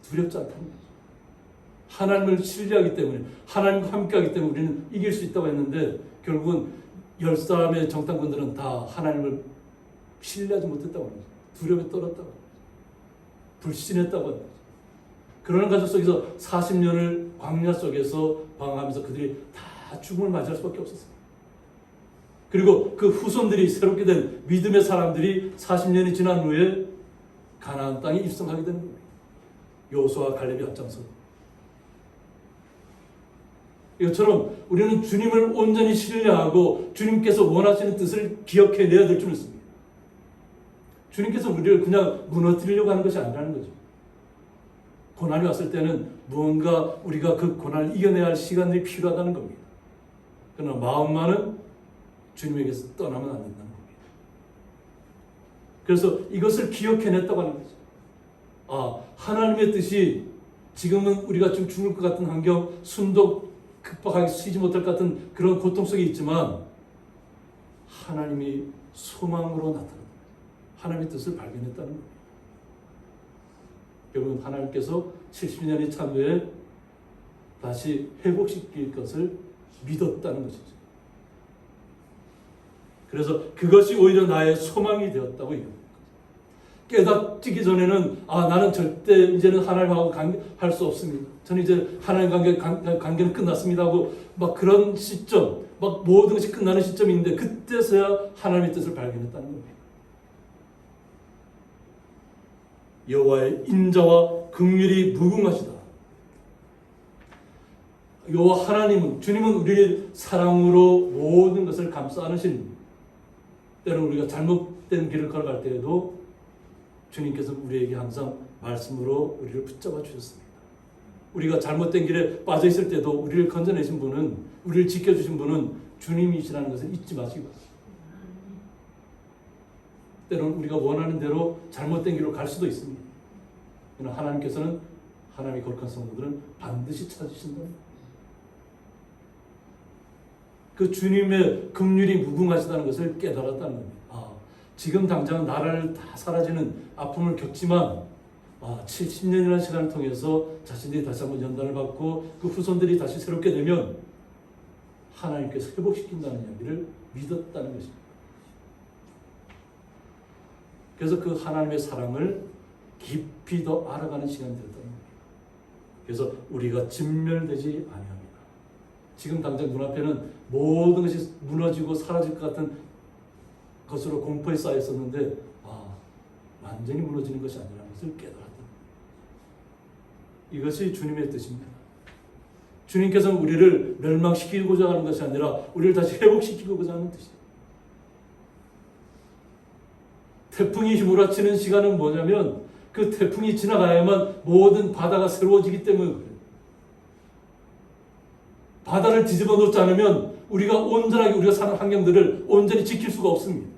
A: 두렵지 않다는 거죠. 하나님을 신뢰하기 때문에, 하나님과 함께하기 때문에 우리는 이길 수 있다고 했는데 결국은 10사람의 정탐꾼들은 다 하나님을 신뢰하지 못했다고 합니다. 두려움에 떨었다고 합니다. 불신했다고 합니다. 그러는 가족 속에서 40년을 광야 속에서 방황하면서 그들이 다 죽음을 맞이할 수밖에 없었어요. 그리고 그 후손들이, 새롭게 된 믿음의 사람들이 40년이 지난 후에 가나안 땅에 입성하게 되는 겁니다. 여호수아와 갈렙이 앞장서고. 이것처럼 우리는 주님을 온전히 신뢰하고 주님께서 원하시는 뜻을 기억해내야 될 줄 믿습니다. 주님께서 우리를 그냥 무너뜨리려고 하는 것이 아니라는 거죠. 고난이 왔을 때는 무언가 우리가 그 고난을 이겨내야 할 시간들이 필요하다는 겁니다. 그러나 마음만은 주님에게서 떠나면 안 된다는 겁니다. 그래서 이것을 기억해냈다고 하는 거죠. 하나님의 뜻이 지금은 우리가 좀 죽을 것 같은 환경, 숨도 급박하게 쉬지 못할 것 같은 그런 고통 속에 있지만 하나님이 소망으로 나타납니다. 하나님의 뜻을 발견했다는 겁니다. 결국은 하나님께서 70년이 찬 후에 다시 회복시킬 것을 믿었다는 것이죠. 그래서 그것이 오히려 나의 소망이 되었다고 얘기합니다. 깨닫기 전에는 나는 절대 이제는 하나님하고 관계할 수 없습니다. 저는 이제 하나님 관계는 끝났습니다 하고 막 그런 시점, 막 모든 것이 끝나는 시점이 있는데 그때서야 하나님의 뜻을 발견했다는 겁니다. 여호와의 인자와 긍휼이 무궁하시다. 여호와 하나님은, 주님은 우리를 사랑으로 모든 것을 감싸 안으신, 때로는 우리가 잘못된 길을 걸어갈 때에도 주님께서 우리에게 항상 말씀으로 우리를 붙잡아 주셨습니다. 우리가 잘못된 길에 빠져 있을 때도 우리를 건져내신 분은, 우리를 지켜주신 분은 주님이시라는 것을 잊지 마시고, 때로는 우리가 원하는 대로 잘못된 길로 갈 수도 있습니다. 그러나 하나님께서는, 하나님의 거룩한 성도들은 반드시 찾으신다. 그 주님의 긍휼이 무궁하시다는 것을 깨달았다는 겁니다. 지금 당장 나라를 다 사라지는 아픔을 겪지만 70년이라는 시간을 통해서 자신들이 다시 한번 연단을 받고 그 후손들이 다시 새롭게 되면 하나님께서 회복시킨다는 이야기를 믿었다는 것입니다. 그래서 그 하나님의 사랑을 깊이 더 알아가는 시간이 되었다는 겁니다. 그래서 우리가 진멸되지 아니합니다. 지금 당장 눈앞에는 모든 것이 무너지고 사라질 것 같은 것으로 공포에 쌓여 있었는데 완전히 무너지는 것이 아니라는 것을 깨달았다. 이것이 주님의 뜻입니다. 주님께서는 우리를 멸망시키고자 하는 것이 아니라 우리를 다시 회복시키고자 하는 뜻이에요. 태풍이 휘몰아치는 시간은 뭐냐면 그 태풍이 지나가야만 모든 바다가 새로워지기 때문에 그래요. 바다를 뒤집어 놓지 않으면 우리가 온전하게 우리가 사는 환경들을 온전히 지킬 수가 없습니다.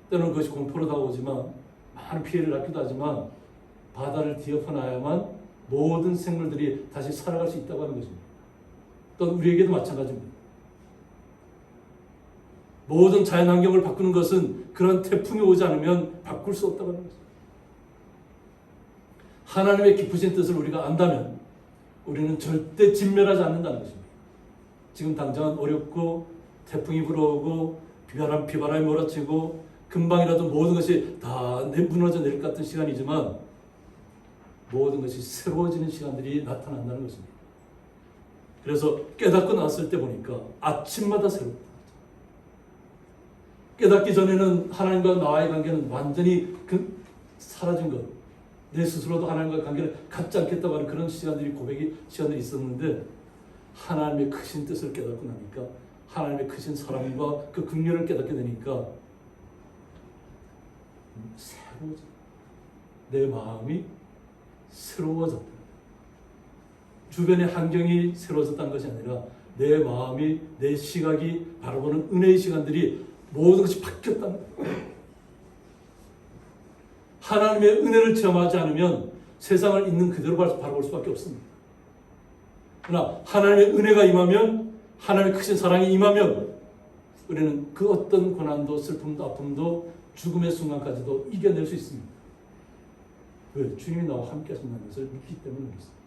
A: 때로는 그것이 공포로 다가오지만 많은 피해를 낳기도 하지만 바다를 뒤엎어놔야만 모든 생물들이 다시 살아갈 수 있다고 하는 것입니다. 또 우리에게도 마찬가지입니다. 모든 자연환경을 바꾸는 것은 그런 태풍이 오지 않으면 바꿀 수 없다고 하는 것입니다. 하나님의 깊으신 뜻을 우리가 안다면, 우리는 절대 진멸하지 않는다는 것입니다. 지금 당장은 어렵고 태풍이 불어오고 비바람이 몰아치고 금방이라도 모든 것이 다 무너져 내릴 것 같은 시간이지만 모든 것이 새로워지는 시간들이 나타난다는 것입니다. 그래서 깨닫고 났을 때 보니까 아침마다 새롭다. 깨닫기 전에는 하나님과 나와의 관계는 완전히 사라진 것. 내 스스로도 하나님과의 관계를 갖지 않겠다고 하는 그런 시간들이 있었는데 하나님의 크신 뜻을 깨닫고 나니까 하나님의 크신 사랑과 그 긍휼을 깨닫게 되니까 새로워져. 내 마음이 새로워졌다. 주변의 환경이 새로워졌다는 것이 아니라 내 마음이, 내 시각이 바라보는 은혜의 시간들이 모든 것이 바뀌었다는 거예요. 하나님의 은혜를 체험하지 않으면 세상을 있는 그대로 바라볼 수밖에 없습니다. 그러나 하나님의 은혜가 임하면, 하나님의 크신 사랑이 임하면 우리는 그 어떤 고난도 슬픔도 아픔도 죽음의 순간까지도 이겨낼 수 있습니다. 왜? 주님이 나와 함께 하신다는 것을 믿기 때문에 그렇습니다.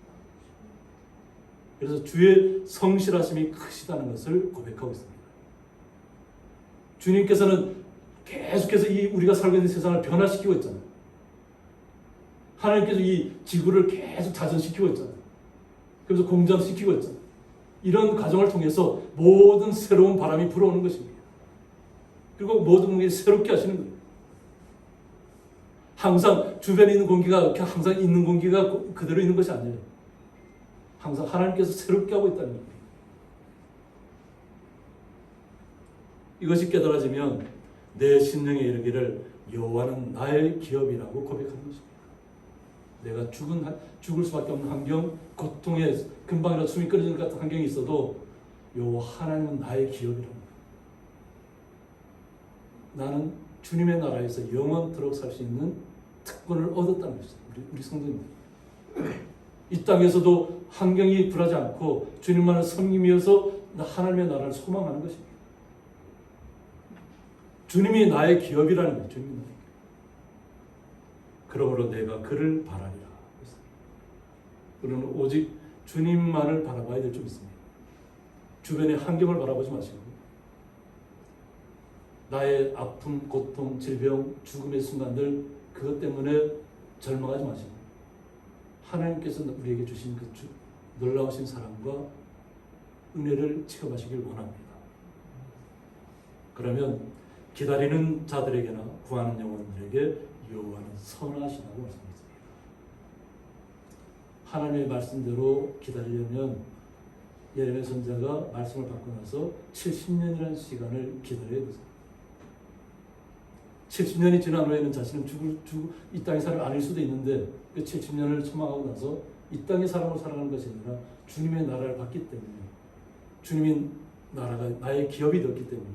A: 그래서 주의 성실하심이 크시다는 것을 고백하고 있습니다. 주님께서는 계속해서 우리가 살고 있는 세상을 변화시키고 있잖아요. 하나님께서 이 지구를 계속 자전시키고 있잖아요. 그래서 공정시키고 있잖아요. 이런 과정을 통해서 모든 새로운 바람이 불어오는 것입니다. 그리고 모든 것이 새롭게 하시는 거예요. 항상 주변에 있는 공기가 항상 있는 공기가 그대로 있는 것이 아니에요. 항상 하나님께서 새롭게 하고 있다는 겁니다. 이것이 깨달아지면 내 심령에 이르기를 여호와는 나의 기업이라고 고백하는 것입니다. 내가 죽을 수밖에 없는 환경, 고통에 금방이라도 숨이 끊어지는 것 같은 환경이 있어도 여호와 하나님은 나의 기업이라고. 나는 주님의 나라에서 영원토록 살 수 있는 특권을 얻었다는 것입니다. 우리 성도님들. 이 땅에서도 환경이 불하지 않고 주님만을 섬김이어서 하나님의 나라를 소망하는 것입니다. 주님이 나의 기업이라는 거예요. 주님이 나의 기업. 그러므로 내가 그를 바라리라. 우리는 오직 주님만을 바라봐야 될 줄 믿습니다. 주변의 환경을 바라보지 마시고 나의 아픔, 고통, 질병, 죽음의 순간들 그것 때문에 절망하지 마시고 하나님께서 우리에게 주신 그 놀라우신 사랑과 은혜를 체험하시길 원합니다. 그러면 기다리는 자들에게나 구하는 영혼들에게 여호와는 선하시다고 말씀했습니다. 하나님의 말씀대로 기다리려면 예레미야 선지자가 말씀을 받고 나서 70년이라는 시간을 기다려야 됩니다. 70년이 지난 후에는 자신은 이 땅의 사람이 아닐 수도 있는데 그 70년을 소망하고 나서 이 땅의 사람으로 살아가는 것이 아니라 주님의 나라를 받기 때문에 주님의 나라가 나의 기업이 되었기 때문에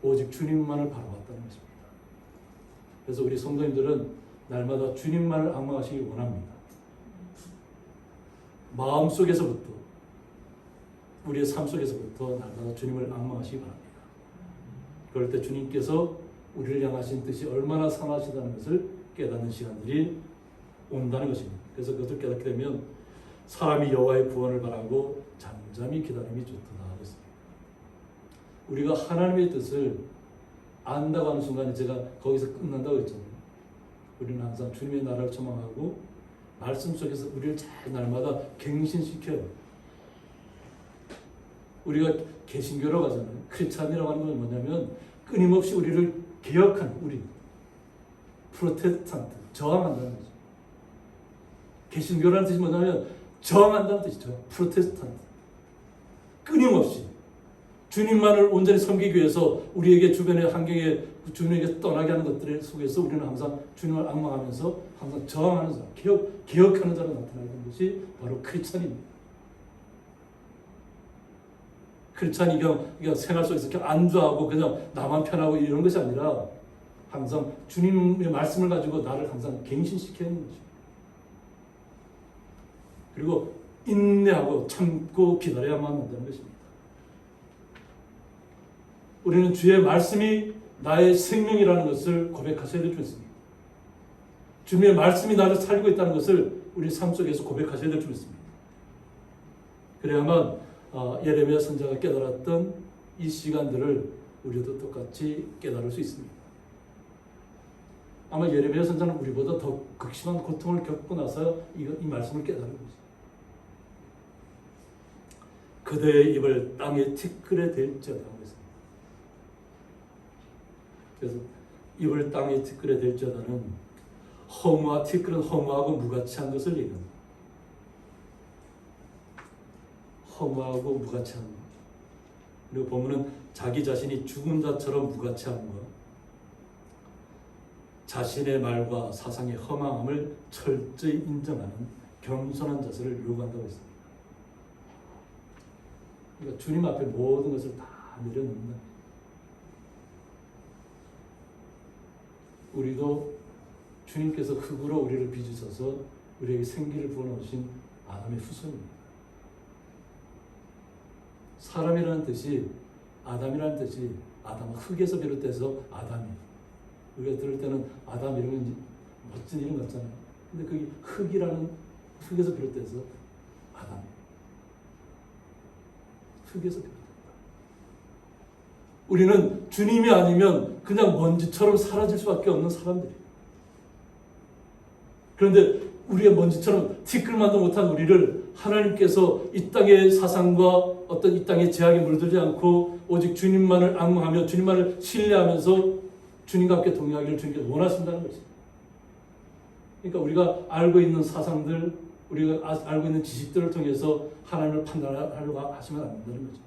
A: 오직 주님만을 바라봤다는 것입니다. 그래서 우리 성도님들은 날마다 주님만을 앙망하시기 원합니다. 마음속에서부터 우리의 삶 속에서부터 날마다 주님을 앙망하시기 바랍니다. 그럴 때 주님께서 우리를 향하신 뜻이 얼마나 선하시다는 것을 깨닫는 시간들이 온다는 것입니다. 그래서 그것을 깨닫게 되면 사람이 여호와의 구원을 바라고 잠잠히 기다림이 좋도다 하겠습니다. 우리가 하나님의 뜻을 안다고 하는 순간에 제가 거기서 끝난다고 했잖아요. 우리는 항상 주님의 나라를 소망하고 말씀 속에서 우리를 잘 날마다 갱신시켜요. 우리가 개신교라고 하잖아요. 크리스찬이라고 하는 건 뭐냐면 끊임없이 우리를 개혁하는 우리 프로테스탄트, 저항한다는 거죠. 개신교라는 뜻이 뭐냐면 저항한다는 뜻이죠. 프로테스탄트. 끊임없이 주님만을 온전히 섬기기 위해서 우리에게 주변의 환경에 주님에게 떠나게 하는 것들 속에서 우리는 항상 주님을 앙망하면서 항상 저항하는 사람, 개혁하는 자로 나타나게 되는 것이 바로 크리스찬입니다. 크리스찬이 그냥 생활 속에서 그냥 안주하고 그냥 나만 편하고 이런 것이 아니라 항상 주님의 말씀을 가지고 나를 항상 갱신시켜야 하는 거죠. 그리고 인내하고 참고 기다려야만 한다는 것입니다. 우리는 주의 말씀이 나의 생명이라는 것을 고백하셔야 될 줄 믿습니다. 주님의 말씀이 나를 살리고 있다는 것을 우리 삶 속에서 고백하셔야 될 줄 믿습니다. 그래야만 예레미야 선지자가 깨달았던 이 시간들을 우리도 똑같이 깨달을 수 있습니다. 아마 예레미야 선지자는 우리보다 더 극심한 고통을 겪고 나서 이 말씀을 깨달은 거죠. 그대의 입을 땅에 티끌에 댈지어다 하고 있습니다. 그래서 입을 땅에 티끌에 댈지어다는 허무와 티끌은 허무하고 무가치한 것을 얘기합니다. 허무하고 무가치한 것. 그리고 보면은 자기 자신이 죽은 자처럼 무가치한 것, 자신의 말과 사상의 허망함을 철저히 인정하는 겸손한 자세를 요구한다고 했습니다. 그러니까 주님 앞에 모든 것을 다 내려놓는다. 우리도 주님께서 흙으로 우리를 빚으셔서 우리에게 생기를 부어놓으신 아담의 후손입니다. 사람이라는 뜻이, 아담이라는 뜻이 아담은 흙에서 비롯돼서 아담이. 우리가 들을 때는 아담 이러면 멋진 이름 같잖아요. 근데 그게 흙에서 비롯돼서 아담. 흙에서 비롯된다. 우리는 주님이 아니면 그냥 먼지처럼 사라질 수밖에 없는 사람들이에요. 그런데 우리의 먼지처럼 티끌만도 못한 우리를 하나님께서 이 땅의 사상과 어떤 이 땅의 제약에 물들지 않고 오직 주님만을 앙망하며 주님만을 신뢰하면서 주님과 함께 동행하기를 주님께서 원하신다는 것입니다. 그러니까 우리가 알고 있는 사상들, 우리가 알고 있는 지식들을 통해서 하나님을 판단하려고 하시면 안 된다는 거죠.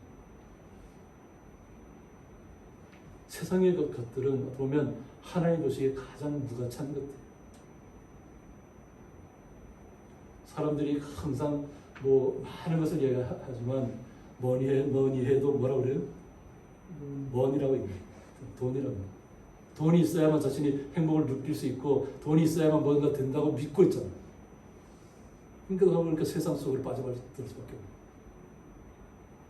A: 세상의 것들은 보면 하나님 보시기에 가장 무가치한 것들. 사람들이 항상 많은 것을 얘기하지만 뭐니 해도 뭐라고 그래요? money라고 얘기해요. 돈이라고. 돈이 있어야만 자신이 행복을 느낄 수 있고 돈이 있어야만 뭔가 된다고 믿고 있잖아요. 그러니까 세상 속으로 빠져들 수밖에 없어요.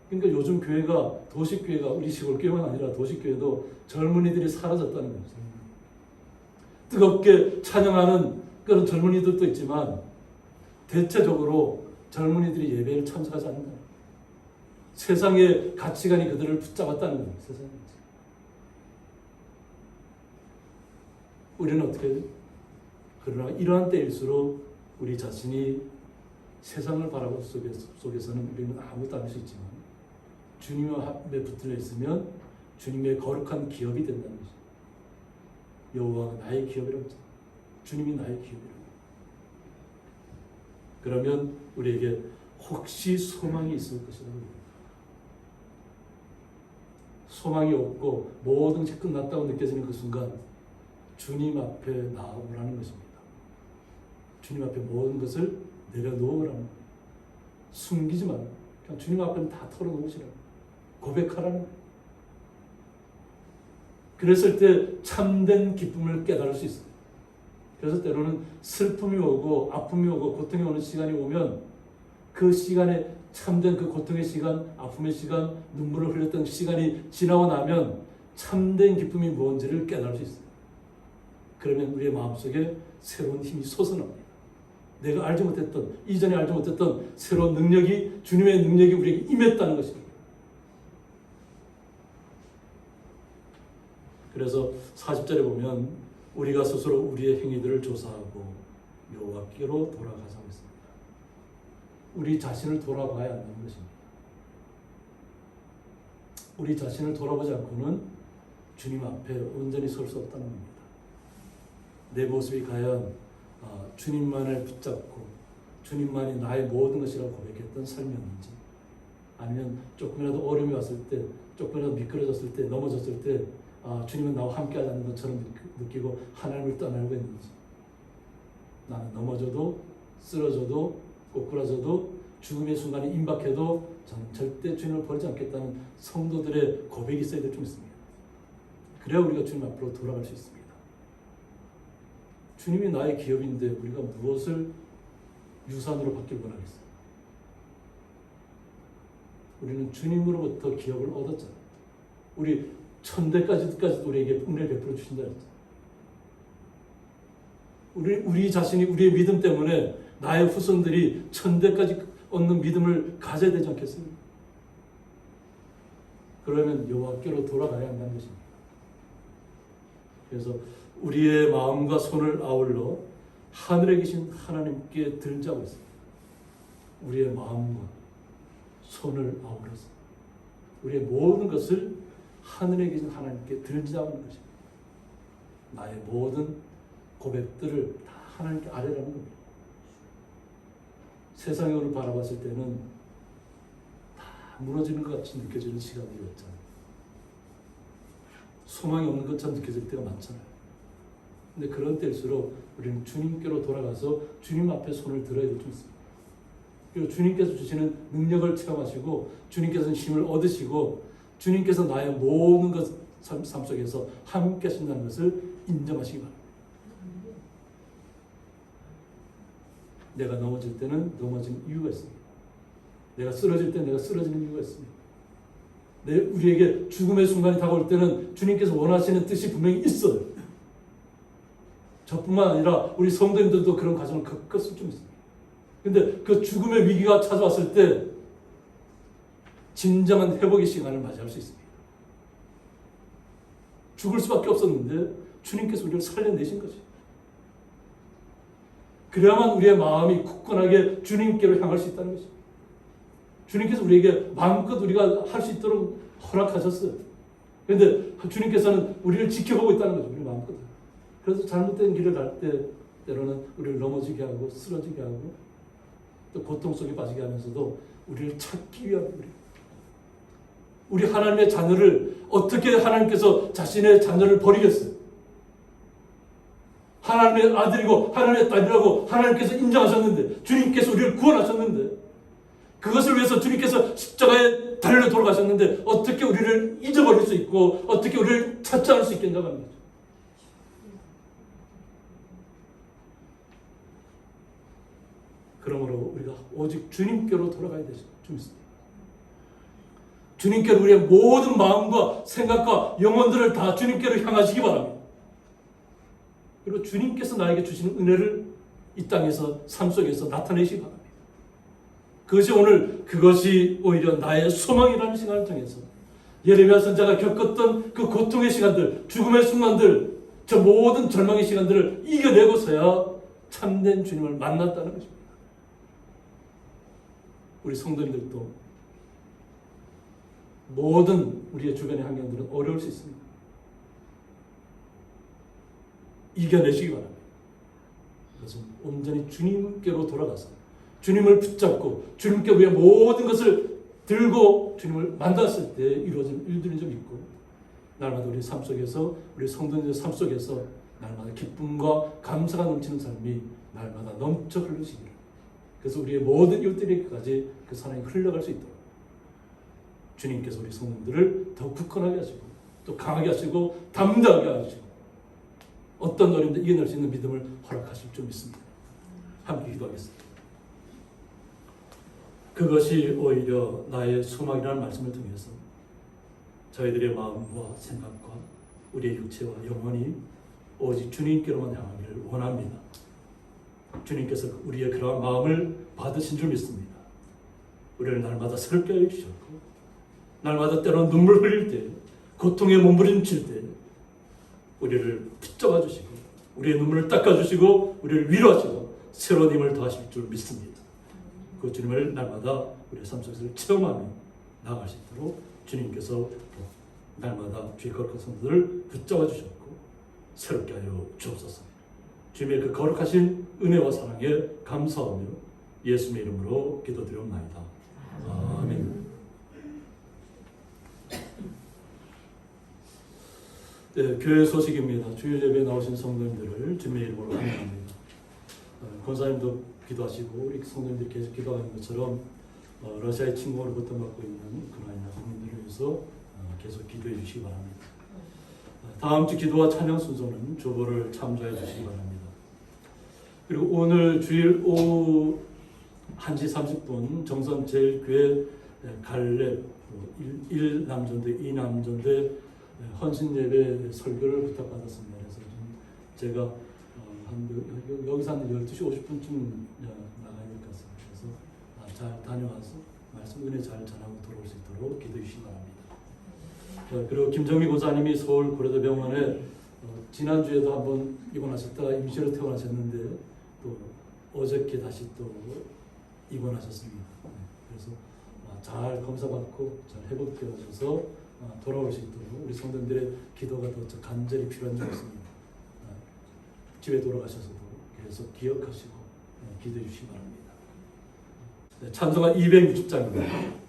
A: 그러니까 요즘 교회가, 도시교회가, 우리 시골교회만 아니라 도시교회도 젊은이들이 사라졌다는 거죠. 뜨겁게 찬양하는 그런 젊은이들도 있지만 대체적으로 젊은이들이 예배를 참석하지 않는다. 세상의 가치관이 그들을 붙잡았다는 거예요. 세상의 가치관. 우리는 어떻게 해요? 그러나 이러한 때일수록 우리 자신이 세상을 바라보는 속에서는 우리는 아무것도 안 할 수 있지만 주님의 합에 붙들려 있으면 주님의 거룩한 기업이 된다는 것이죠. 여호와가 나의 기업이라고 했잖아요. 주님이 나의 기업이라고. 그러면 우리에게 혹시 소망이 있을 것이라고 합니다. 소망이 없고 모든 것이 끝났다고 느껴지는 그 순간 주님 앞에 나오라는 것입니다. 주님 앞에 모든 것을 내려놓으라는 거예요. 숨기지 말고 그냥 주님 앞에는 다 털어놓으시라고. 고백하라는 거예요. 그랬을 때 참된 기쁨을 깨달을 수 있어요. 그래서 때로는 슬픔이 오고 아픔이 오고 고통이 오는 시간이 오면 그 시간에 참된 그 고통의 시간, 아픔의 시간, 눈물을 흘렸던 시간이 지나고 나면 참된 기쁨이 뭔지를 깨달을 수 있어요. 그러면 우리의 마음속에 새로운 힘이 솟아납니다. 내가 알지 못했던, 이전에 알지 못했던 새로운 능력이, 주님의 능력이 우리에게 임했다는 것입니다. 그래서 40절에 보면 우리가 스스로 우리의 행위들을 조사하고 여호와께로 돌아가자고 했습니다. 우리 자신을 돌아봐야 한다는 것입니다. 우리 자신을 돌아보지 않고는 주님 앞에 온전히 설 수 없다는 겁니다. 내 모습이 과연 주님만을 붙잡고 주님만이 나의 모든 것이라고 고백했던 삶이었는지, 아니면 조금이라도 어려움이 왔을 때, 조금이라도 미끄러졌을 때, 넘어졌을 때 주님은 나와 함께하지 않는 것처럼 느끼고 하나님을 떠나려고 했는지, 나는 넘어져도 쓰러져도 꼬꾸라져도 죽음의 순간이 임박해도 저는 절대 주님을 버리지 않겠다는 성도들의 고백이 있어야 될 줄 믿습니다. 그래야 우리가 주님 앞으로 돌아갈 수 있습니다. 주님이 나의 기업인데 우리가 무엇을 유산으로 받길 원하겠어요? 우리는 주님으로부터 기업을 얻었잖아요. 우리 천대까지도 우리에게 은혜를 베풀어 주신다 했죠. 우리 자신이 우리의 믿음 때문에 나의 후손들이 천대까지 얻는 믿음을 가져야 되지 않겠습니까? 그러면 여호와께로 돌아가야 한다는 것입니다. 그래서 우리의 마음과 손을 아울러 하늘에 계신 하나님께 들자고 했습니다. 우리의 마음과 손을 아울러서 우리의 모든 것을 하늘에 계신 하나님께 들자고 하는 것입니다. 나의 모든 고백들을 다 하나님께 아뢰라는 겁니다. 세상으로 바라봤을 때는 다 무너지는 것 같이 느껴지는 시간들이 없잖아요. 소망이 없는 것처럼 느껴질 때가 많잖아요. 근데 그런 때일수록 우리는 주님께로 돌아가서 주님 앞에 손을 들어야 될 줄 있습니다. 그리고 주님께서 주시는 능력을 체험하시고 주님께서는 힘을 얻으시고 주님께서 나의 모든 것 삶 속에서 함께 하신다는 것을 인정하시기 바랍니다. 내가 넘어질 때는 넘어진 이유가 있습니다. 내가 쓰러질 때는 내가 쓰러지는 이유가 있습니다. 우리에게 죽음의 순간이 다가올 때는 주님께서 원하시는 뜻이 분명히 있어요. 저뿐만 아니라 우리 성도님들도 그런 과정을 겪었을 좀 있습니다. 근데 그 죽음의 위기가 찾아왔을 때 진정한 회복의 시간을 맞이할 수 있습니다. 죽을 수밖에 없었는데 주님께서 우리를 살려내신 거지. 그래야만 우리의 마음이 굳건하게 주님께로 향할 수 있다는 것입니다. 주님께서 우리에게 마음껏 우리가 할 수 있도록 허락하셨어요. 그런데 주님께서는 우리를 지켜보고 있다는 거죠. 우리 마음껏. 그래서 잘못된 길을 갈 때 때로는 우리를 넘어지게 하고 쓰러지게 하고 또 고통 속에 빠지게 하면서도 우리를 찾기 위한 우리 하나님의 자녀를 어떻게 하나님께서 자신의 자녀를 버리겠어요? 하나님의 아들이고 하나님의 딸이라고 하나님께서 인정하셨는데 주님께서 우리를 구원하셨는데 그것을 위해서 주님께서 십자가에 달려 돌아가셨는데 어떻게 우리를 잊어버릴 수 있고 어떻게 우리를 찾지 않을 수 있겠냐고 하는 거죠. 그러므로 우리가 오직 주님께로 돌아가야 되죠. 좀 있습니다. 주님께로 우리의 모든 마음과 생각과 영혼들을 다 주님께로 향하시기 바랍니다. 그리고 주님께서 나에게 주시는 은혜를 이 땅에서 삶 속에서 나타내시기 바랍니다. 그것이 오히려 나의 소망이라는 시간을 통해서 예레미야 선지자가 겪었던 그 고통의 시간들, 죽음의 순간들, 저 모든 절망의 시간들을 이겨내고서야 참된 주님을 만났다는 것입니다. 우리 성도님들도 모든 우리의 주변의 환경들은 어려울 수 있습니다. 이겨내시기 바랍니다. 그것은 온전히 주님께로 돌아가서 주님을 붙잡고 주님께 우리의 모든 것을 들고 주님을 만났을 때 이루어진 일들이 좀 있고 날마다 우리 삶 속에서 우리 성도님의 삶 속에서 날마다 기쁨과 감사가 넘치는 삶이 날마다 넘쳐 흐르시기를 그래서 우리의 모든 이웃들에게까지 그 사랑이 흘러갈 수 있도록 주님께서 우리 성도들을 더 굳건하게 하시고 또 강하게 하시고 담대하게 하시고 어떤 어려움도 이겨낼 수 있는 믿음을 허락하실 줄 믿습니다. 함께 기도하겠습니다. 그것이 오히려 나의 소망이라는 말씀을 통해서 저희들의 마음과 생각과 우리의 육체와 영혼이 오직 주님께로만 향하기를 원합니다. 주님께서 우리의 그러한 마음을 받으신 줄 믿습니다. 우리를 날마다 새롭게 하여 주셨고 날마다 때로는 눈물 흘릴 때 고통에 몸부림칠 때 우리를 붙잡아 주시고 우리의 눈물을 닦아 주시고 우리를 위로하시고 새로운 힘을 더하실 줄 믿습니다. 그 주님을 날마다 우리의 삶 속에서 체험하며 나아갈 수 있도록 주님께서 날마다 주의 거룩한 성도들을 붙잡아 주셨고 새롭게 하여 주옵소서. 주님의 그 거룩하신 은혜와 사랑에 감사하며 예수님의 이름으로 기도드리옵나이다. 아멘. 네, 교회 소식입니다. 주일 예배에 나오신 성도님들을 주님의 이름으로 환영합니다. 권사님도 기도하시고 우리 성도님들이 계속 기도하는 것처럼 러시아의 침공으로 고통받고 있는 우크라이나 국민들을 위해서 계속 기도해 주시기 바랍니다. 다음 주 기도와 찬양 순서는 조보를 참조해 주시기 바랍니다. 그리고 오늘 주일 오후 1시 30분 정선 제일교회 갈렙 1남전대 2남전대 헌신예배 설교를 부탁받았습니다. 그래서 제가 여기서 한 12시 50분쯤 나가야 될 것 같습니다. 그래서 잘 다녀와서 말씀 은혜 잘 전하고 돌아올 수 있도록 기도해 주시기 바랍니다. 그리고 김정미 고사님이 서울 고려대병원에 지난주에도 한번 입원하셨다가 임시로 퇴원하셨는데 또 어저께 다시 또 입원하셨습니다. 그래서 잘 검사받고 잘 회복되어져서 돌아올 수 있도록 우리 성도님들의 기도가 더 간절히 필요한 줄 믿습니다. 집에 돌아가셔서도 계속 기억하시고 기도해 주시기 바랍니다. 네, 찬송가 260장입니다.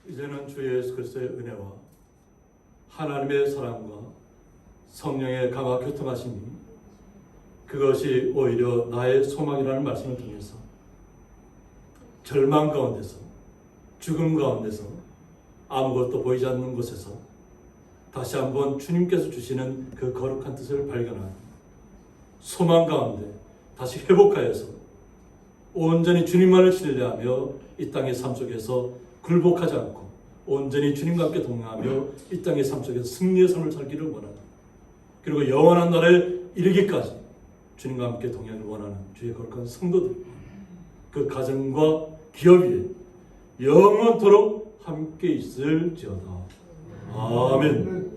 A: 이제는 주 예수 그리스도의 은혜와 하나님의 사랑과 성령의 강화 교통하심이 그것이 오히려 나의 소망이라는 말씀을 통해서 절망 가운데서 죽음 가운데서 아무것도 보이지 않는 곳에서 다시 한번 주님께서 주시는 그 거룩한 뜻을 발견하고 소망 가운데 다시 회복하여서 온전히 주님만을 신뢰하며 이 땅의 삶 속에서 굴복하지 않고 온전히 주님과 함께 동행하며 이 땅의 삶 속에서 승리의 삶을 살기를 원하는, 그리고 영원한 날에 이르기까지 주님과 함께 동행을 원하는 주의 거룩한 성도들, 그 가정과 기업 위에 영원토록 함께 있을지어다. 아멘.